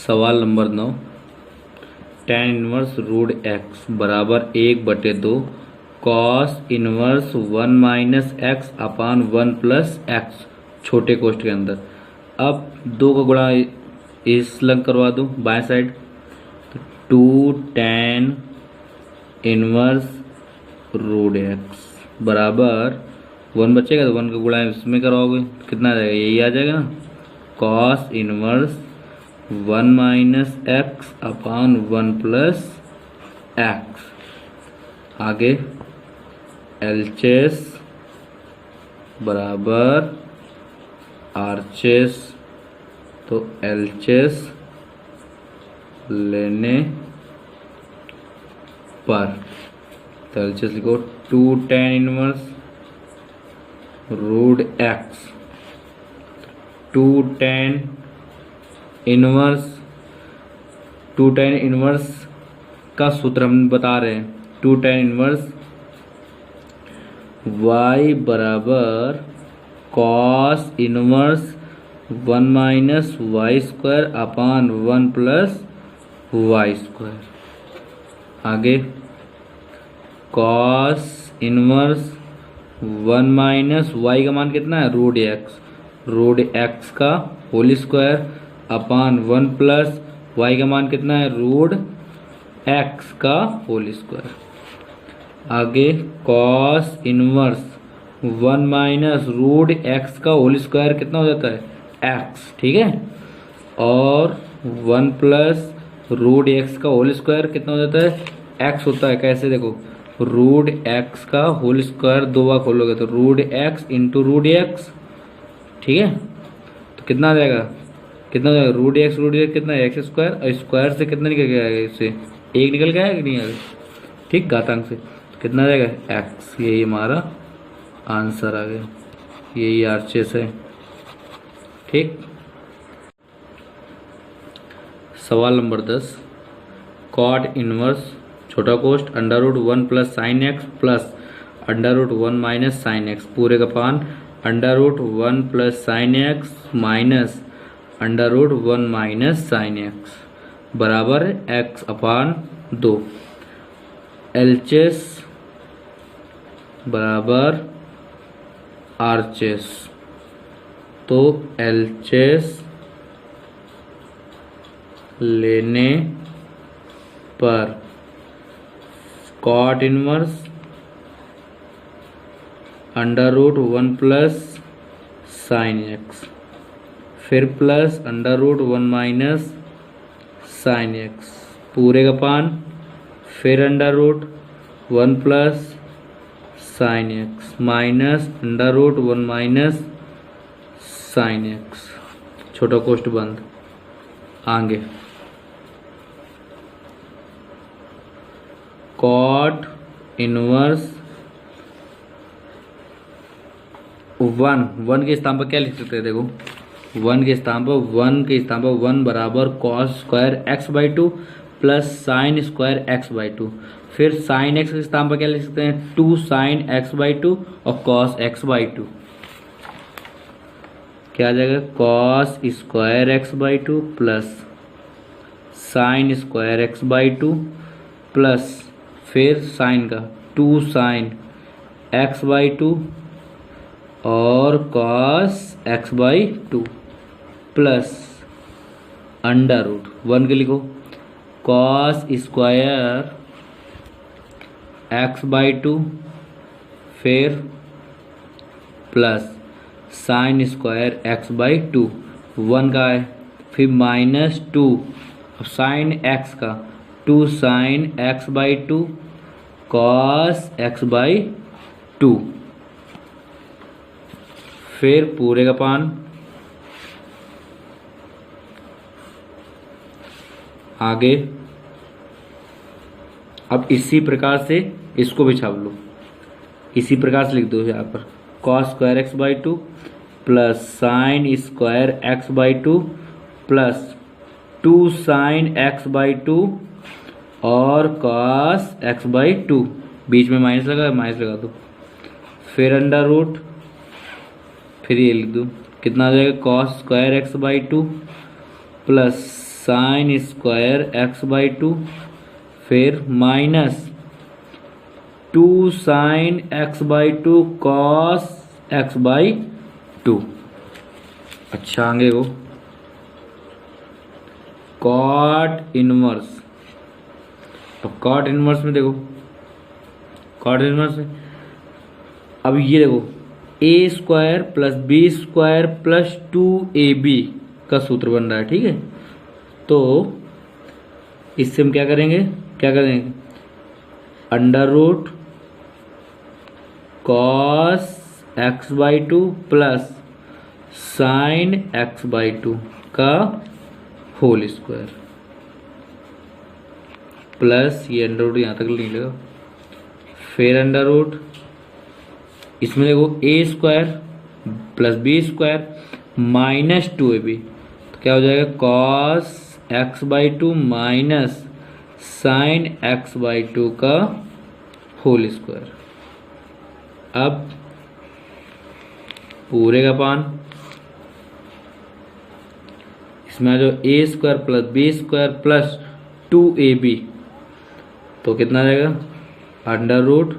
सवाल नंबर 9, tan inverse root x बराबर 1/2 cos inverse 1 minus x upon 1 plus x छोटे कोष्ठ के अंदर। अब 2 का गुणा इस लग करवा दूँ बाएं साइड, तो 2 tan इनवर्स रूट एक्स बराबर 1 बचेगा तो 1 का गुणा इसमें करवाओगे कितना आ जाएगा, यही आ जाएगा ना, cos inverse 1 minus x upon 1 plus x. आगे एलचेस बराबर आरचेस, तो एलचेस लेने पर तो एलचेस लिखो 2 tan inverse root x, 2 tan inverse का सूत्र हम बता रहे हैं, 2 tan इनवर्स y बराबर cos inverse 1 minus y square upon 1 plus y square. आगे कॉस इनवर्स 1 माइनस वाई का मान कितना है, रूट एक्स का whole square upon 1 plus y का मान कितना है, रूट एक्स का होल स्क्वायर। आगे cos inverse 1 minus root x का होल स्क्वायर कितना हो जाता है, एक्स, ठीक है, और 1 प्लस रूट एक्स का होल स्क्वायर कितना हो जाता है, एक्स होता है। कैसे देखो, रूट एक्स का होल स्क्वायर 2 बार खोलोगे तो root x into root x, ठीक है, तो कितना आ जाएगा, रूट एक्स कितना है, एक्स स्क्वायर, और स्क्वायर से कितना निकल के आएगा, इससे 1 निकल के आएगा कि नहीं आएगा, ठीक, घातांक से, तो कितना आ जाएगा, एक्स। यही हमारा आंसर आ गया, यही आरचेस है, ठीक। सवाल नंबर 10, कॉट इनवर्स छोटा कोष्ठ under root 1 plus sine x plus under root 1 minus sine x पूरे का पान under root 1 plus sine x minus under root 1 minus sine x बराबर एक्स अपान 2। एलचेस बराबर आरचेस, तो एलचेस लेने पर cot inverse under root 1 plus sine x, फिर plus under root 1 minus sine x पूरे का पान, फिर under root 1 plus sine x minus under root 1 minus sine x छोटा कोष्ठ बंद। आगे कॉट इनवर्स 1 के स्थान पर क्या लिख सकते हैं, देखो 1 के स्थान पर 1 बराबर cos square x by 2 plus sine square x by 2, फिर साइन एक्स के स्थान पर क्या लिख सकते हैं, 2 साइन एक्स बाई 2 और कॉस एक्स बाई 2, क्या आ जाएगा, cos square x by 2 plus sine square x by 2 plus फिर साइन का 2 साइन एक्स बाई 2 और cos x by 2 plus under root 1 के लिखो कॉस स्क्वायर एक्स बाई 2 फिर plus sine square x by 2, 1 का है, फिर माइनस 2 साइन एक्स का 2 sine x by 2 cos x by 2, फिर पूरे का पान। आगे अब इसी प्रकार से इसको भी छाप लो, इसी प्रकार से लिख दो यहाँ पर cos square x by 2 plus sine square x by 2 plus 2 sine x by 2 और कॉस एक्स बाई 2, बीच में माइनस लगा दो, फिर अंडर रूट, फिर ये लिख दो कितना आ जाएगा, cos square x by 2 plus sine square x by two, फिर minus 2 sine x by two cos x by two. अच्छा आगे को कॉट इनवर्स। तो कॉट इनवर्स में देखो, कॉट इनवर्स में अब ये देखो a square plus b square plus 2ab का सूत्र बन रहा है, ठीक है। तो इससे हम क्या करेंगे, under root cos x by two plus sine x by two का होल स्क्वायर प्लस ये अंडर रूट यहाँ तक नहीं लगा, फिर अंडर रूट इसमें देखो a square plus b square minus 2ab, तो क्या हो जाएगा cos x by two minus sine x by two का होल स्क्वायर। अब पूरे का पान इसमें जो a square plus b square plus 2ab, तो कितना आ जाएगा under root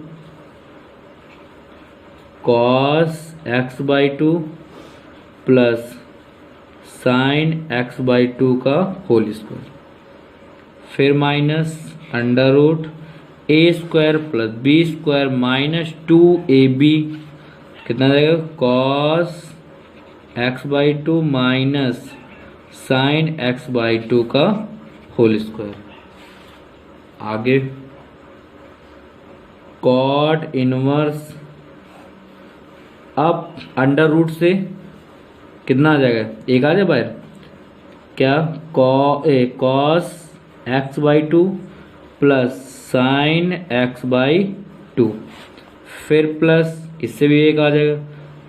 cos x by two plus sine x by two का होल स्क्वायर, फिर minus under root a square plus b square minus 2ab, कितना आ जाएगा cos x by two minus sine x by two का whole square. आगे cot inverse, अब under root से कितना आ जाएगा, एक आ जाए बाहर, क्या cos x by two plus sine x by two, फिर प्लस इससे भी एक आ जाएगा,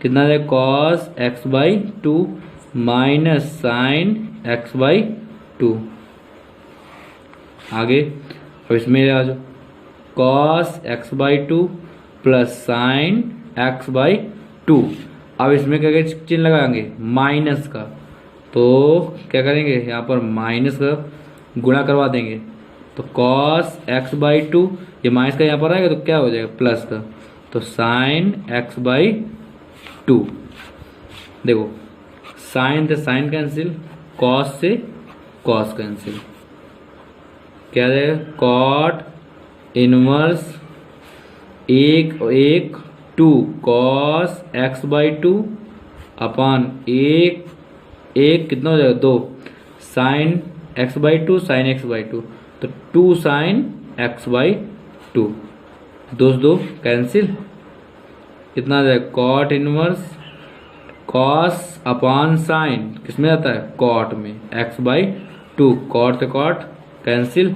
कितना आ जाएगा cos x by two minus sine x by to. आगे अब इसमें आ जाओ cos x by two plus sine x by to. अब इसमें क्या चिन्ह लगाएंगे माइनस का, तो क्या करेंगे यहाँ पर माइनस का गुणा करवा देंगे, तो कॉस एक्स बाई टू ये माइनस का यहाँ पर आएगा तो क्या हो जाएगा प्लस का, तो साइन एक्स बाई टू। देखो साइन से साइन कैंसिल, कॉस से कॉस कैंसिल, क्या आ जाएगा कॉट इनवर्स एक एक two cos x by two upon एक कितना हो जाएगा दो sine x by two sine x by two, तो 2 साइन एक्स बाई टू, दो कैंसिल, कितना आ जाएगा cot inverse cos upon sine किसमें आता है कॉट में एक्स बाई टू, कॉट से कॉट कैंसिल,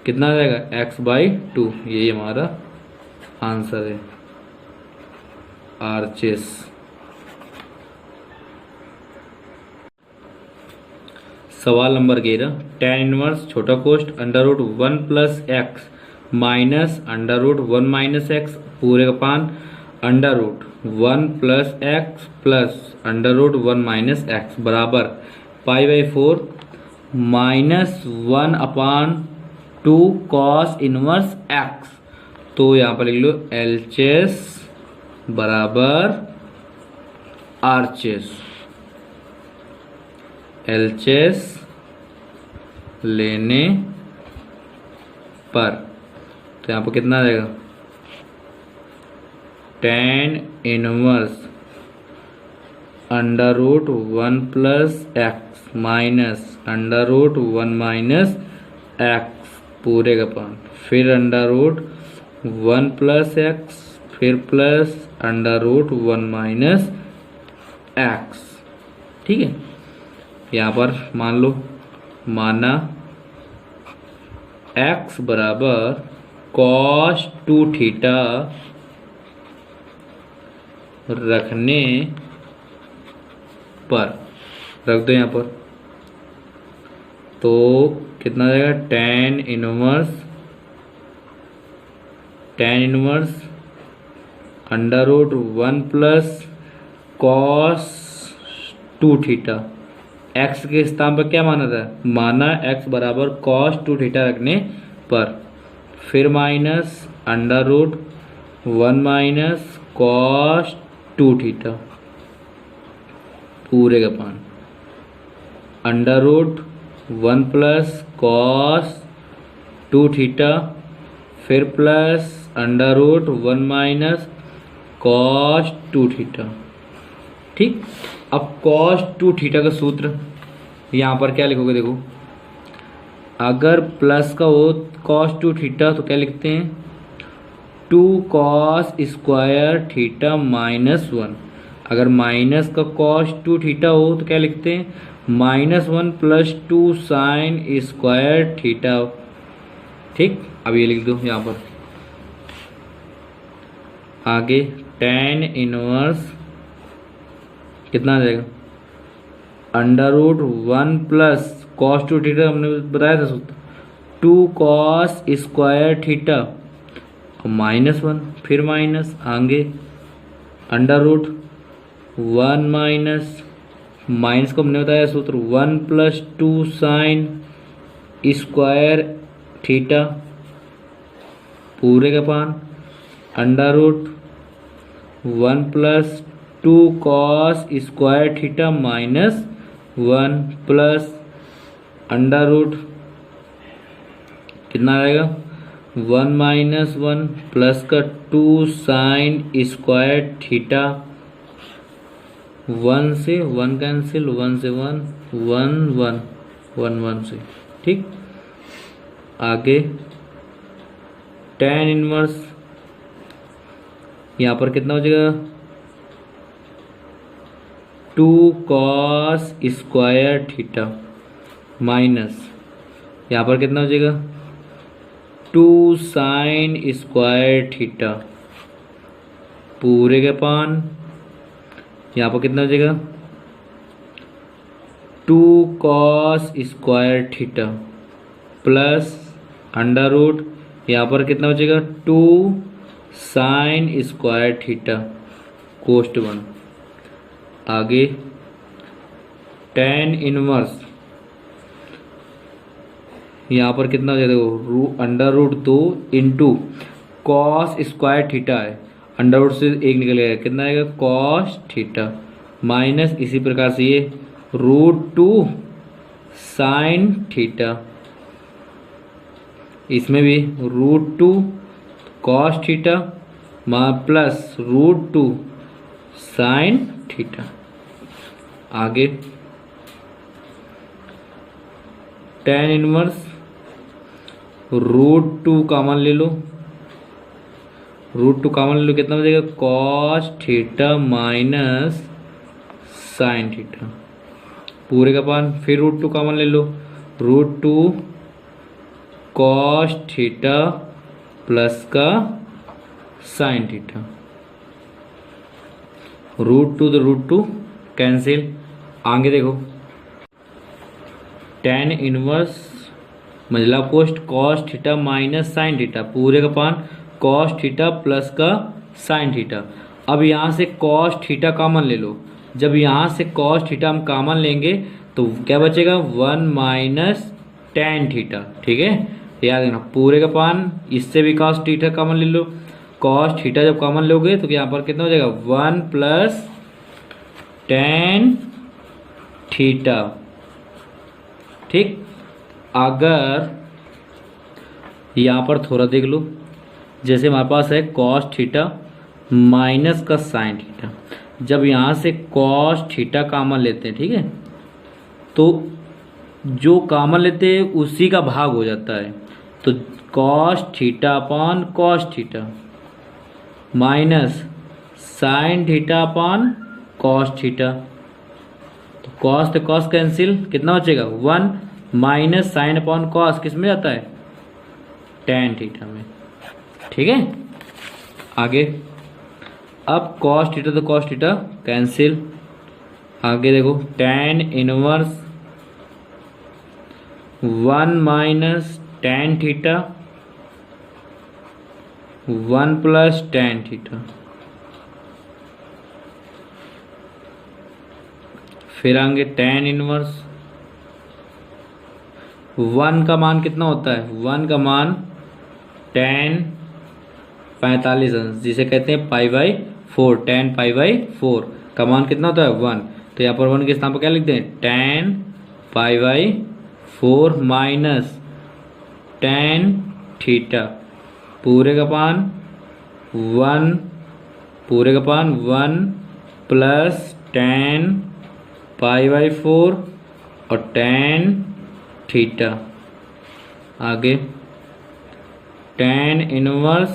कितना आ जाएगा एक्स बाई टू। यही हमारा आंसर है आरचेस। सवाल नंबर 11, tan इनवर्स छोटा कोष्ट under root 1 plus x minus under root 1 minus x पूरे का पान under root 1 plus x plus under root 1 minus x बराबर pi by 4 minus 1 upon 2 cos inverse x. तो यहाँ पर लिख लो एलचेस बराबर आरचेस, एलचेस लेने पर तो यहाँ पर कितना आ जाएगा tan inverse under root 1 plus x minus under root 1 minus x पूरे का पान, फिर अंडर रूट 1 प्लस एक्स फिर plus under root 1 minus x. ठीक है, यहाँ पर मान लो माना x बराबर cos 2 थीटा रखने पर रख दो यहाँ पर, तो कितना आ जाएगा tan inverse under root 1 plus cos 2 theta x के स्थान पर क्या माना था, माना एक्स बराबर कॉस 2 थीटा रखने पर, फिर minus under root 1 minus cos 2 theta पूरे का पान, under root 1 plus cos 2 theta, फिर plus under root 1 minus cos 2 theta. ठीक, अब कॉस 2 थीटा का सूत्र यहाँ पर क्या लिखोगे, देखो अगर प्लस का हो कॉस 2 थीटा तो क्या लिखते हैं, 2 कॉस स्क्वायर थीटा माइनस 1। अगर माइनस का कॉस 2 थीटा हो तो क्या लिखते हैं, -1 प्लस 2 साइन स्क्वायर थीटा। ठीक, अब ये लिख दो यहाँ पर। आगे tan इनवर्स कितना आ जाएगा, under root 1 plus cos 2 theta हमने बताया था सूत्र, 2 कॉस स्क्वायर थीटा -1, फिर माइनस आगे अंडर रूट 1 माइनस को हमने बताया सूत्र 1 प्लस 2 साइन स्क्वायर थीटा पूरे का पान, under root 1 plus 2 cos square theta -1 plus under root कितना आएगा, 1 माइनस 1 प्लस का 2 साइन स्क्वायर थीटा, 1 से 1 कैंसिल, 1 से 1 1 1 1 1 से। ठीक, आगे tan इनवर्स यहाँ पर कितना हो जाएगा, 2 कॉस स्क्वायर थीटा माइनस यहाँ पर कितना हो जाएगा, 2 साइन स्क्वायर थीटा पूरे के पान, यहाँ पर कितना हो जाएगा, 2 cos square theta plus under root यहाँ पर कितना हो जाएगा, 2 साइन स्क्वायर थीटा कोस्ट 1। आगे tan इनवर्स यहाँ पर कितना हो जाएगा, देखो under root 2 into cos square theta है, अंडर रूट से 1 निकल गया, कितना आएगा कॉस थीटा माइनस इसी प्रकार से ये √2 साइन थीटा, इसमें भी √2 cos theta plus √2 sine theta. आगे tan इनवर्स √2 कॉमन ले लो, √2 कॉमन ले लो, कितना हो जाएगा cos theta minus sine theta पूरे का पान, फिर √2 कॉमन ले लो, √2 कॉस थीटा प्लस का साइन थीटा, √2 तो √2 कैंसिल। आगे देखो tan इनवर्स मंजिला post cos theta minus sine theta पूरे का पान, कॉस थीटा प्लस का साइन थीटा। अब यहाँ से कॉस थीटा कॉमन ले लो, जब यहाँ से कॉस थीटा हम कॉमन लेंगे तो क्या बचेगा 1 माइनस tan थीटा। ठीक है, याद रखना पूरे का पान, इससे भी कॉस थीटा कॉमन ले लो, कॉस थीटा जब कॉमन लोगे तो यहाँ पर कितना हो जाएगा 1 प्लस tan थीटा। ठीक, अगर यहाँ पर थोड़ा देख लो, जैसे हमारे पास है कॉस थीटा माइनस का साइन थीटा, जब यहाँ से कॉस थीटा कॉमन लेते हैं, ठीक है, तो जो कॉमन लेते हैं उसी का भाग हो जाता है, तो cos theta upon cos theta minus sine theta upon cos theta, तो कॉस तो कॉस कैंसिल, कितना बचेगा 1 माइनस साइन अपॉन कॉस किस में जाता है tan थीटा में। ठीक है, आगे अब कॉस थीटा तो कॉस थीटा कैंसिल। आगे देखो tan inverse 1 minus tan theta 1 plus tan theta, फिर आगे tan इनवर्स 1 का मान कितना होता है, 1 का मान tan 45 अंश, जिसे कहते हैं π/4, tan π/4 का मान कितना होता है 1। तो यहाँ पर 1 के स्थान पर क्या लिख दें, tan π/4 माइनस tan थीटा पूरे का पान 1 प्लस tan π/4 और tan थीटा। आगे tan इनवर्स,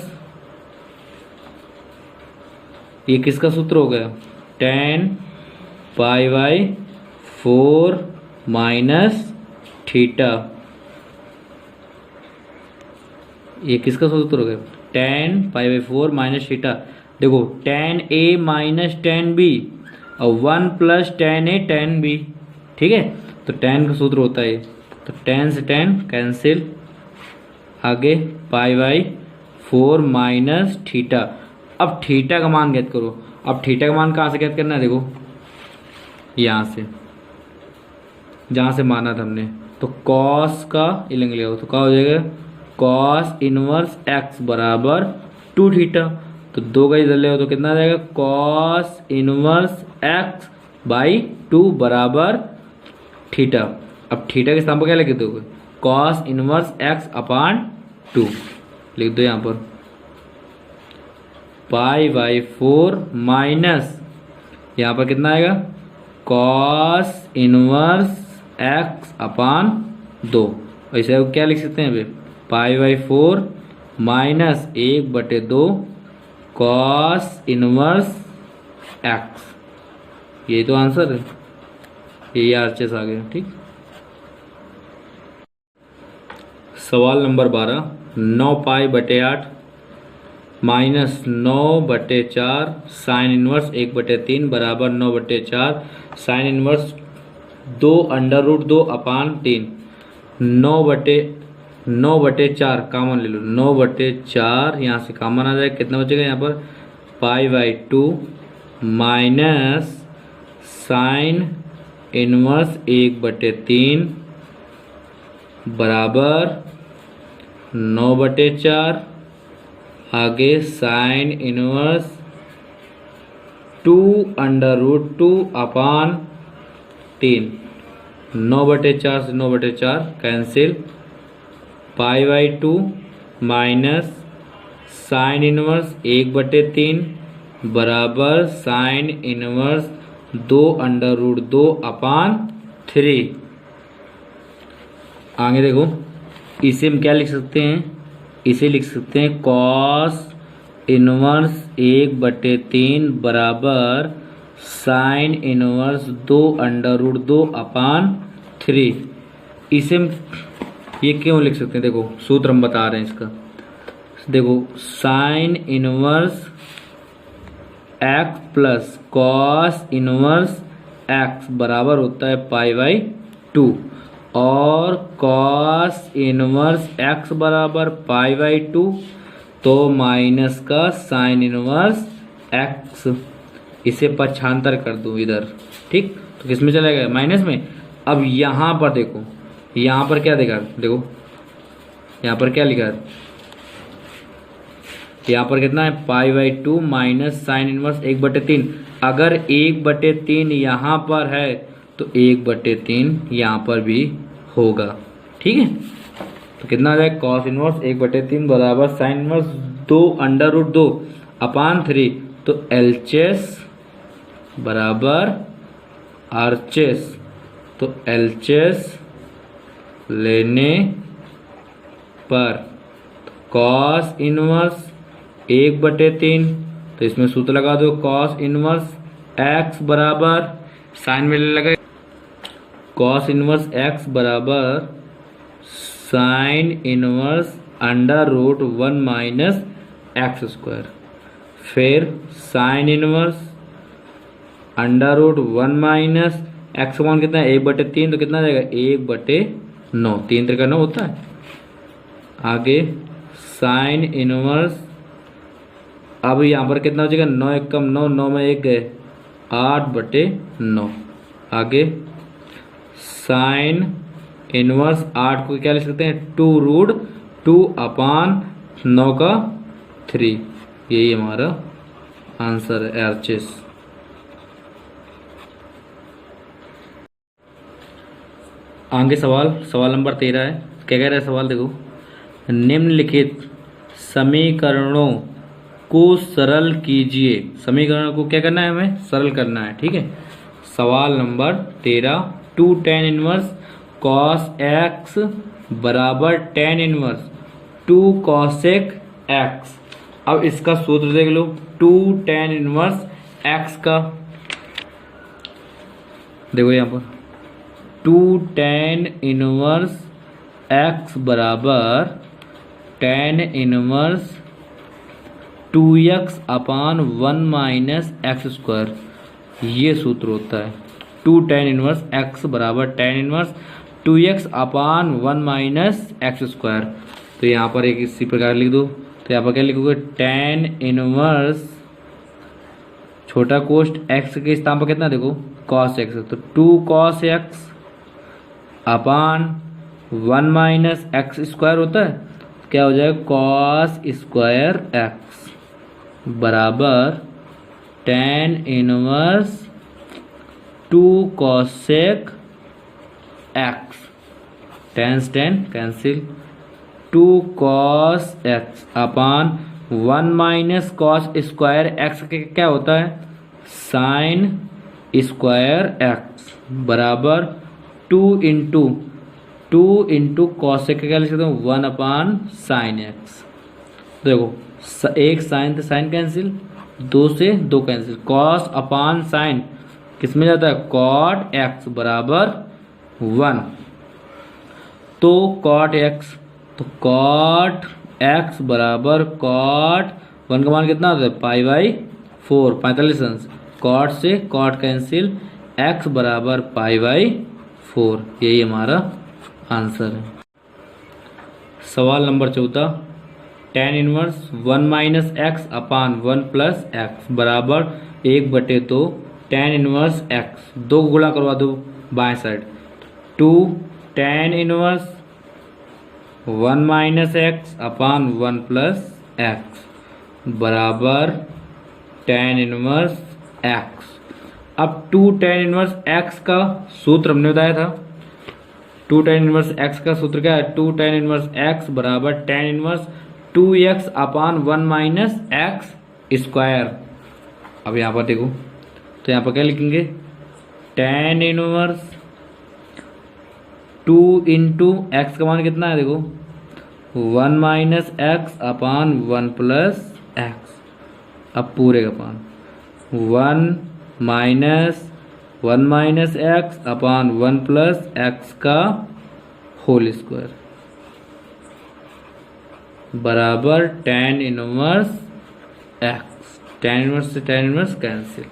ये किसका सूत्र हो गया, tan π/4 माइनस थीटा, ये किसका सूत्र हो गया, tan π/4 माइनस थीटा। देखो tan A minus tan B और 1 plus tan A tan B, ठीक है। तो tan का सूत्र होता है, तो tan से tan कैंसिल। आगे π/4 माइनस थीटा। अब थीटा का मान ज्ञात करो। अब थीटा का मान कहाँ से ज्ञात करना है, देखो यहाँ से, जहाँ से माना था हमने। तो कॉस का इलेंगे ले, तो क्या हो जाएगा, कॉस इनवर्स x बराबर 2 थीटा। तो 2 का इधर ले हो तो कितना आ जाएगा, कॉस इनवर्स x बाई 2 बराबर थीटा। अब थीटा के स्थान पर क्या लिख दोगे, कॉस इनवर्स x अपान 2 लिख दो यहाँ पर, π/4 माइनस यहाँ पर कितना आएगा, कॉस इनवर्स x अपान 2। वैसे क्या लिख सकते हैं अभी, π/4 माइनस 1/2 कॉस इनवर्स x। यही तो आंसर है, यही आरचेस आ गया, ठीक। सवाल नंबर 12, 9π/8 माइनस 9/4 साइन इनवर्स 1/3 बराबर 9/4 साइन इनवर्स 2√2 अपान 3। 9/4 कॉमन ले लो, 9/4 यहाँ से कॉमन आ जाए, कितना बचेगा यहाँ पर, π/2 माइनस साइन इनवर्स 1/3 बराबर 9/4। आगे साइन इनवर्स 2√2 अपान 3। 9/4 से 9/4 कैंसिल, π/2 माइनस साइन इनवर्स 1/3 बराबर साइन इनवर्स 2√2 अपान 3। आगे देखो, इसे हम क्या लिख सकते हैं, इसे लिख सकते हैं कॉस इनवर्स 1/3 बराबर साइन इनवर्स 2√2 अपान 3। इसे हम ये क्यों लिख सकते हैं, देखो सूत्र हम बता रहे हैं इसका। देखो sine inverse x plus cos inverse x बराबर होता है π/2 और कॉस इनवर्स x बराबर π/2 तो माइनस का साइन इनवर्स x। इसे पक्षांतर कर दूं इधर, ठीक। तो किस में चला गया, माइनस में। अब यहाँ पर देखो, यहाँ पर क्या देखा, देखो यहाँ पर क्या लिखा है, यहाँ पर कितना है π/2 माइनस साइन इनवर्स 1/3। अगर 1/3 यहाँ पर है तो 1/3 यहाँ पर भी होगा, ठीक है। तो कितना आ जाएगा, कॉस इनवर्स 1/3 बराबर साइन इनवर्स 2√2 अपान 3। तो एलचेस बराबर आरचेस। तो एलचेस लेने पर कॉस इनवर्स 1/3, तो इसमें सूत्र लगा दो, कॉस इनवर्स x बराबर साइन में लगा, कॉस इनवर्स x बराबर साइन इनवर्स √1 माइनस x²। फिर साइन इनवर्स √1 माइनस x मान कितना है 1/3, तो कितना आ जाएगा 1/9, 3 3 9 होता है। आगे साइन इनवर्स, अब यहाँ पर कितना हो जाएगा 9 1 कम 9, 9 में 1 गए 8/9। आगे साइन इनवर्स 8 को क्या लिख सकते हैं 2√2/9 का 3। यही हमारा आंसर है RHS। आगे सवाल नंबर 13 है। क्या कह रहा है सवाल देखो, निम्नलिखित समीकरणों को सरल कीजिए। समीकरणों को क्या करना है, हमें सरल करना है, ठीक है। सवाल number 13, 2 tan inverse cos x बराबर tan इनवर्स 2 cosec x। अब इसका सूत्र देख लो, 2 tan इनवर्स x का, देखो यहाँ पर 2 tan इनवर्स x बराबर tan inverse 2x/1 minus x square. ये सूत्र होता है 2 tan इनवर्स x बराबर tan inverse 2x/1 minus x square. तो यहाँ पर एक इसी प्रकार लिख दो। तो यहाँ पर क्या लिखोगे, tan इनवर्स छोटा कोष्ट x के स्थान पर कितना देखो cos x, तो 2 cos x अपान 1 माइनस एक्स स्क्वायर होता है, क्या हो जाएगा cos स्क्वायर x बराबर tan inverse 2 cosec x, tan cancel, 2 cos x अपान 1 माइनस कॉस स्क्वायर x के क्या होता है साइन स्क्वायर x बराबर 2 इंटू कॉसेक का क्या लिख सकते हैं 1/sin x। देखो एक साइन तो साइन कैंसिल, 2 से 2 कैंसिल, कॉस अपान साइन किस में जाता है कॉट x बराबर 1। तो कॉट x बराबर कॉट 1 का मान कितना होता है π/4, 45 अंश, कॉट से कॉट कैंसिल, x बराबर π/4। यही हमारा आंसर है। सवाल नंबर 14, tan inverse 1 minus x upon 1 plus x बराबर 1/2 tan इनवर्स x, 2 गुणा करवा दो बाएं side, 2 tan inverse 1 minus x upon 1 plus x बराबर tan इनवर्स x। अब 2 tan इनवर्स x का सूत्र हमने बताया था, 2 tan इनवर्स x का सूत्र क्या है 2 tan इनवर्स x बराबर tan इनवर्स 2x अपान 1 माइनस एक्स स्क्वायर। अब यहाँ पर देखो, तो यहाँ पर क्या लिखेंगे tan इनवर्स 2 इंटू एक्स का मान कितना है देखो 1 minus x upon 1 plus x. अब पूरे का पान 1 minus x upon 1 plus x का होल स्क्वायर बराबर tan inverse x. tan inverse से tan इनवर्स कैंसिल,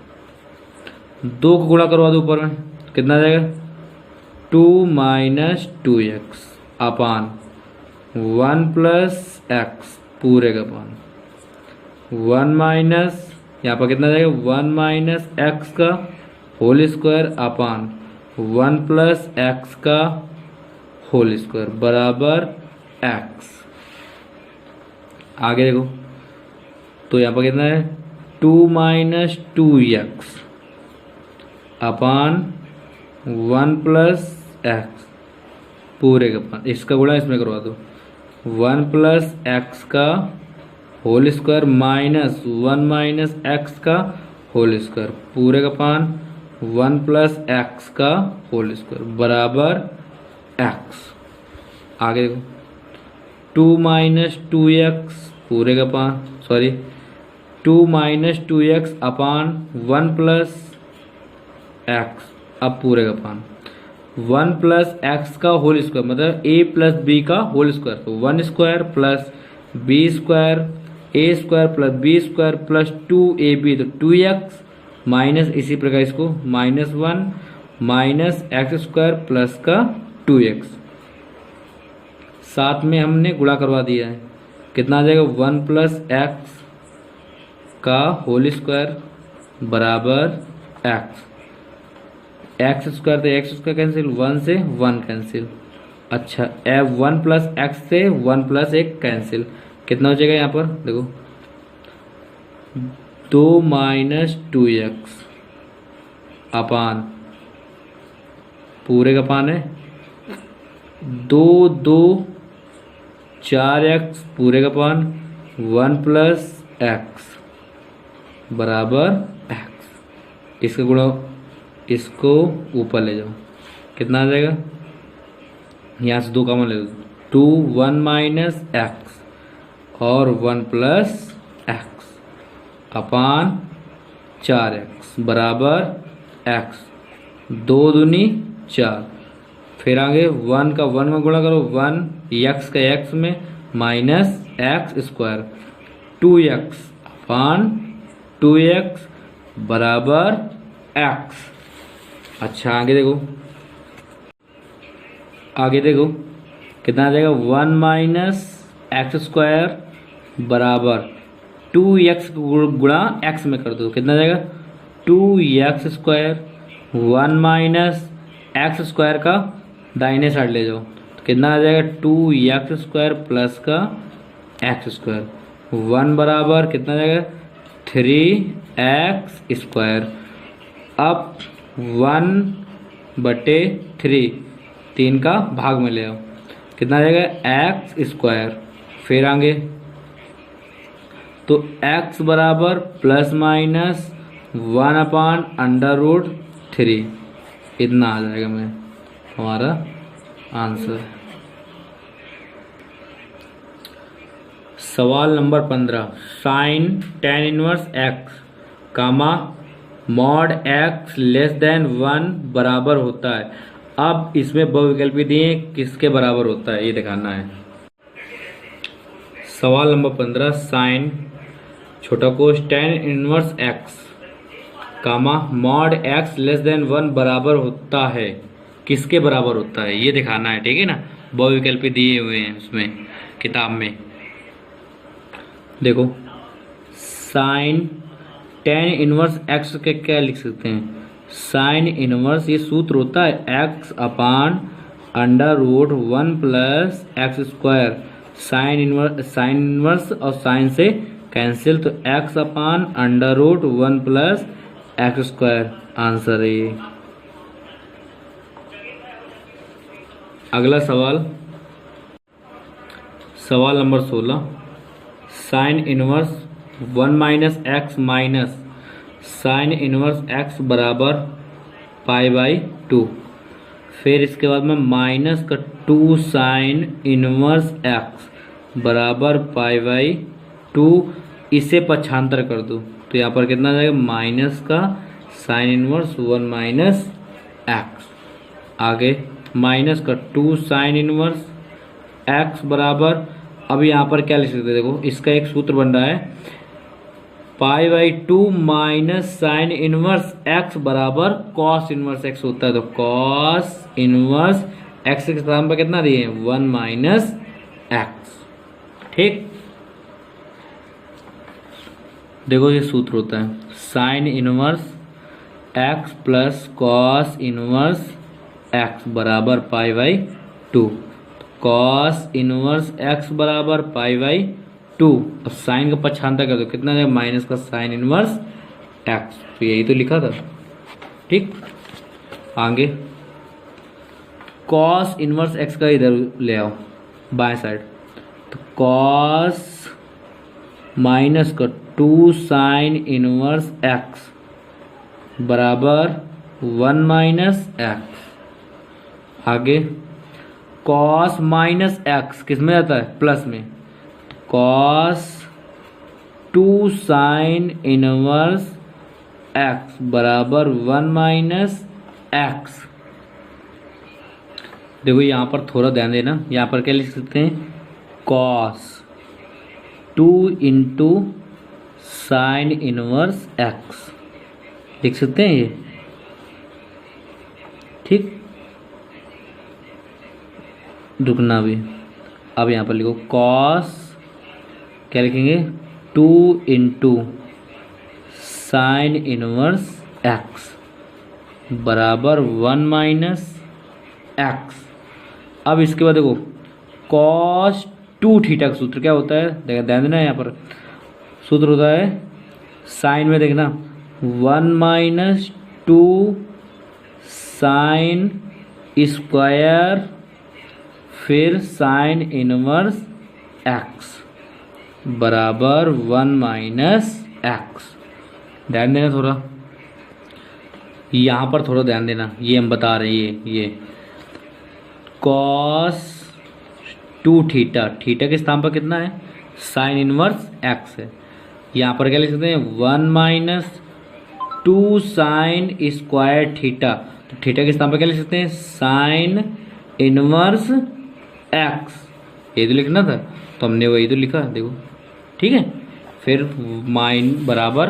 2 को गुणा करवा दो ऊपर में, कितना आ जाएगा 2 माइनस 2x अपान 1 प्लस एक्स पूरे का पान 1 माइनस, यहाँ पर कितना जाएगा 1 माइनस एक्स का whole square upon 1 plus x का होल स्क्वायर बराबर एक्स। आगे देखो, तो यहाँ पर कितना है 2 माइनस 2x अपान 1 प्लस एक्स पूरे का पान, इसका गुणा इसमें करवा दो 1 प्लस एक्स का whole square minus 1 minus x का होल स्क्वायर पूरे का पान 1 प्लस एक्स का होल स्क्वायर बराबर एक्स। आगे देखो 2 माइनस 2x पूरे का पान 2 माइनस 2x अपान 1 प्लस एक्स, अब पूरे का पान 1 प्लस एक्स का होल स्क्वायर मतलब a प्लस बी का होल स्क्वायर, तो 1 square plus b square a square plus b square plus 2ab, तो 2x माइनस इसी प्रकार इसको -1 माइनस एक्स स्क्वायर प्लस का 2x, साथ में हमने गुणा करवा दिया है, कितना आ जाएगा 1 प्लस एक्स का होल स्क्वायर बराबर एक्स, एक्स स्क्वायर तो एक्स स्क्वायर कैंसिल, 1 से 1 कैंसिल, अच्छा एफ 1+x से 1+1 कैंसिल, कितना हो जाएगा यहाँ पर देखो 2 - 2x अपान पूरे का पान है 2 - 2 4x पूरे का पान 1+x बराबर x। इसका गुणा इसको ऊपर ले जाओ, कितना आ जाएगा, यहाँ से 2 कॉमन ले लो 2 1 - x और 1+x अपान 4x बराबर x, 2 दूनी 4। फिर आगे 1 का 1 में गुणा करो 1, x का x में माइनस x स्क्वायर 2x अपान 2x बराबर x। अच्छा आगे देखो, कितना आ जाएगा 1 - x स्क्वायर बराबर 2x गुणा x में कर दो, कितना आ जाएगा 2x स्क्वायर 1 - x स्क्वायर का दाहिने साइड ले जाओ तो कितना आ जाएगा 2x स्क्वायर प्लस का x स्क्वायर 1 बराबर कितना आ जाएगा 3x स्क्वायर। अब 1/3 3 का भाग में ले आओ, कितना आ जाएगा x स्क्वायर। फिर आगे तो x बराबर ±1/√3 इतना आ जाएगा मैं हमारा आंसर। सवाल number 15 sine tan inverse x comma mod x <1 बराबर होता है। अब इसमें बहुविकल्पी दिए किसके बराबर होता है ये दिखाना है। सवाल नंबर 15 साइन छोटा कोश tan inverse x comma mod x <1 बराबर होता है, किसके बराबर होता है ये दिखाना है, ठीक है ना। बहुविकल्पी दिए हुए हैं उसमें किताब में। देखो साइन tan इनवर्स x के क्या लिख सकते हैं, साइन इनवर्स ये सूत्र होता है x अपान √1 + x²। साइन इनवर्स और साइन से कैंसिल तो x अपान √1 + x² आंसर है ये। अगला सवाल number 16 sine inverse 1 - x minus sine inverse x बराबर π/2। फिर इसके बाद में माइनस का 2 साइन इनवर्स x बराबर π/2, इसे पक्षांतर कर दो तो यहाँ पर कितना आ जाएगा माइनस का साइन इनवर्स 1 - x। आगे माइनस का 2 साइन इनवर्स x बराबर, अब यहाँ पर क्या लिख सकते हैं देखो इसका एक सूत्र बन रहा है π/2 माइनस साइन इनवर्स x बराबर कॉस इनवर्स x होता है। तो कॉस इनवर्स x के स्थान पर कितना दिए 1 - x, ठीक। देखो ये सूत्र होता है sine inverse x plus cos inverse x बराबर π/2। कॉस इनवर्स x बराबर π/2, अब साइन का पक्षांतर कर दो कितना है माइनस का साइन इनवर्स x, तो यही तो लिखा था, ठीक। आगे कॉस इनवर्स x का इधर ले आओ बाएं साइड, तो कॉस माइनस का 2 साइन इनवर्स x बराबर 1 - x। आगे कॉस माइनस x किस में जाता है प्लस में, कॉस 2 साइन इनवर्स x बराबर 1 - x। देखो यहाँ पर थोड़ा ध्यान देना, यहाँ पर क्या लिख सकते हैं कॉस 2 × साइन इनवर्स x लिख सकते हैं ये, ठीक। रुकना भी, अब यहाँ पर लिखो कॉस क्या लिखेंगे 2 × साइन इनवर्स x बराबर 1 - x। अब इसके बाद देखो कॉस 2 थीटा का सूत्र क्या होता है, देखा ध्यान देना यहाँ पर सूत्र होता है साइन में देखना 1 माइनस 2 साइन स्क्वायर फिर साइन इनवर्स एक्स बराबर 1 माइनस एक्स। ध्यान देना थोड़ा, यहाँ पर थोड़ा ध्यान देना, ये हम बता रहे हैं ये कॉस 2 थीटा, थीटा के स्थान पर कितना है साइन इनवर्स एक्स है। यहाँ पर क्या लिख सकते हैं 1 माइनस 2 साइन स्क्वायर थीटा, तो थीटा के स्थान पर क्या लिख सकते हैं साइन इनवर्स एक्स, ये तो लिखना था तो हमने वही तो लिखा देखो, ठीक है। फिर माइन बराबर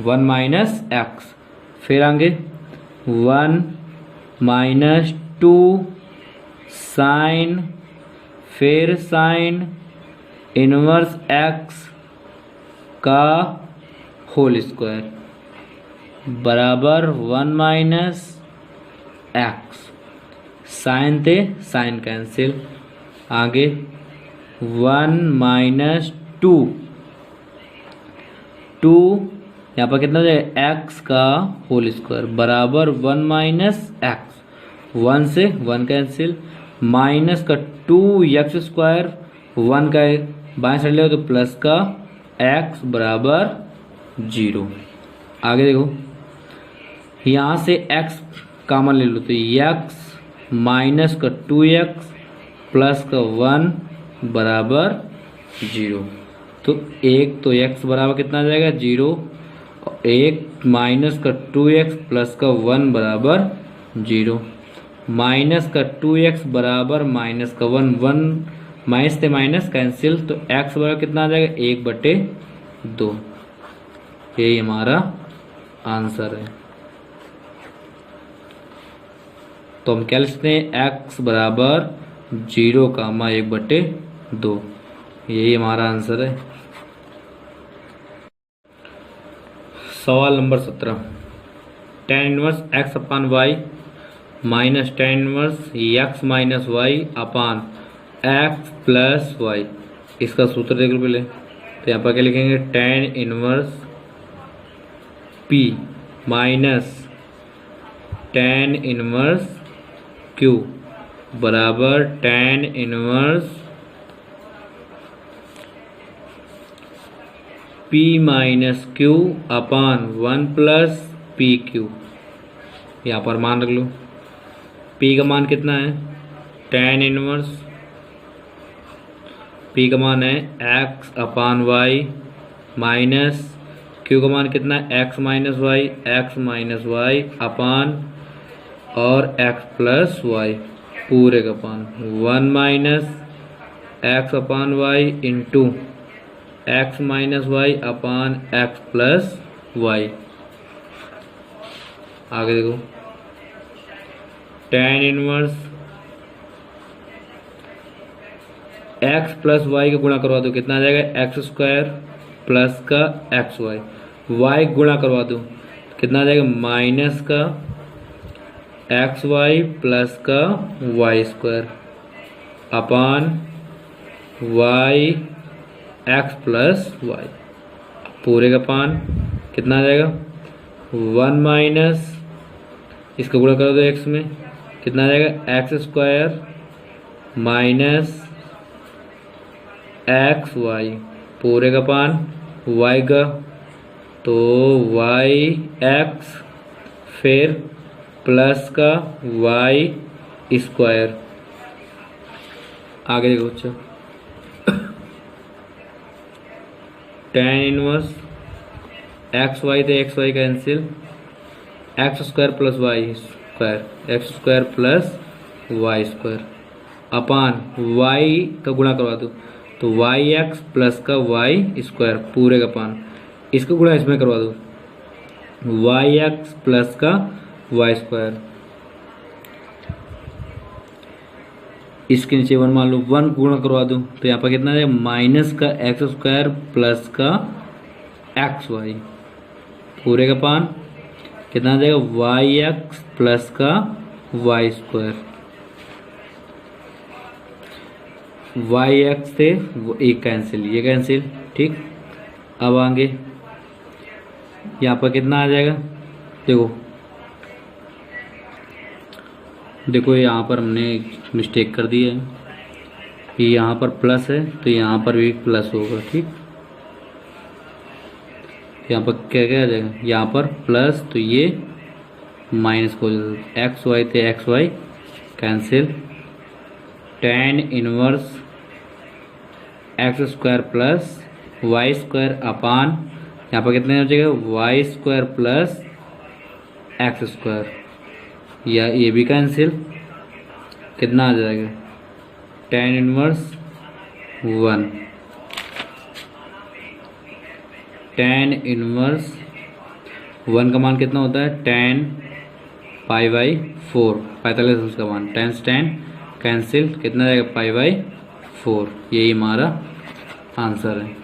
1 माइनस एक्स, फिर आगे 1 माइनस 2 साइन फिर साइन इनवर्स एक्स का होल स्क्वायर बराबर 1 माइनस एक्स। साइन थे साइन कैंसिल, आगे 1 माइनस 2 यहाँ पर कितना हो जाएगा एक्स का होल स्क्वायर बराबर 1 माइनस एक्स, 1 से 1 कैंसिल, माइनस का 2 एक्स स्क्वायर, 1 का बाएं साइड ले तो प्लस का एक्स बराबर 0। आगे देखो यहाँ से एक्स कॉमन ले लो तो एक्स माइनस का 2x प्लस का 1 बराबर 0, तो एक तो x बराबर कितना आ जाएगा 0, एक माइनस का 2x प्लस का 1 बराबर 0, माइनस का 2x बराबर माइनस का 1, 1 माइनस से माइनस कैंसिल, तो x बराबर कितना आ जाएगा 1/2, यही हमारा आंसर है। तो हम क्या लिखते हैं x बराबर 0 कामा 1/2, यही हमारा आंसर है। सवाल नंबर 17, tan inverse x upon y minus tan inverse x minus y upon x plus y, इसका सूत्र देख लो पहले। तो यहाँ पर क्या लिखेंगे tan inverse p minus tan inverse q बराबर tan inverse p minus q अपान 1 प्लस पी क्यू। यहाँ पर मान रख लो p का मान कितना है tan इनवर्स p का मान है x upon y minus q का मान कितना है x माइनस वाई अपान और x प्लस वाई पूरे का पान 1 minus x upon y into x minus y upon x plus y. आगे देखो tan inverse x plus y का गुणा करवा दो कितना आ जाएगा एक्स स्क्वायर प्लस का एक्स वाई गुणा करवा दो कितना आ जाएगा माइनस का एक्स वाई प्लस का y square upon y x plus y पूरे का पान कितना आ जाएगा 1 माइनस इसका गुणा कर दो एक्स में कितना आ जाएगा x square minus x y पूरे का पान वाई का तो वाई एक्स फिर प्लस का वाई स्क्वायर। आगे देखो बच्चों tan इनवर्स एक्स वाई तो x y cancel x square plus y square x square plus y square upon y का गुणा करवा दो तो वाई एक्स प्लस का वाई स्क्वायर पूरे का पान इसका गुणा इसमें करवा दो वाई एक्स प्लस का वाई स्क्वायर इसके नीचे 1 मान लो 1 गुणा करवा दो तो यहाँ पर कितना है माइनस का एक्स स्क्वायर प्लस का एक्स वाई पूरे का पान कितना आ जाएगा वाई एक्स प्लस का वाई स्क्वायर वाई एक्स थे वो एक कैंसिल, ये कैंसिल, ठीक। अब आगे यहाँ पर कितना आ जाएगा, देखो देखो यहाँ पर हमने मिस्टेक कर दी है, कि यहाँ पर प्लस है तो यहाँ पर भी प्लस होगा, ठीक। यहाँ पर क्या क्या आ जाएगा, यहाँ पर प्लस तो ये माइनस को, एक्स वाई थे x y cancel, tan inverse x square plus y square upon यहाँ पर कितने हो जाएगा, y square plus x square, या ये भी कैंसिल, कितना आ जाएगा, tan इनवर्स 1, tan इनवर्स 1 का मान कितना होता है, tan पाई बाई 4, 45 का मान, tan कैंसिल, कितना जाएगा, पाई बाई 4, यही हमारा आंसर है।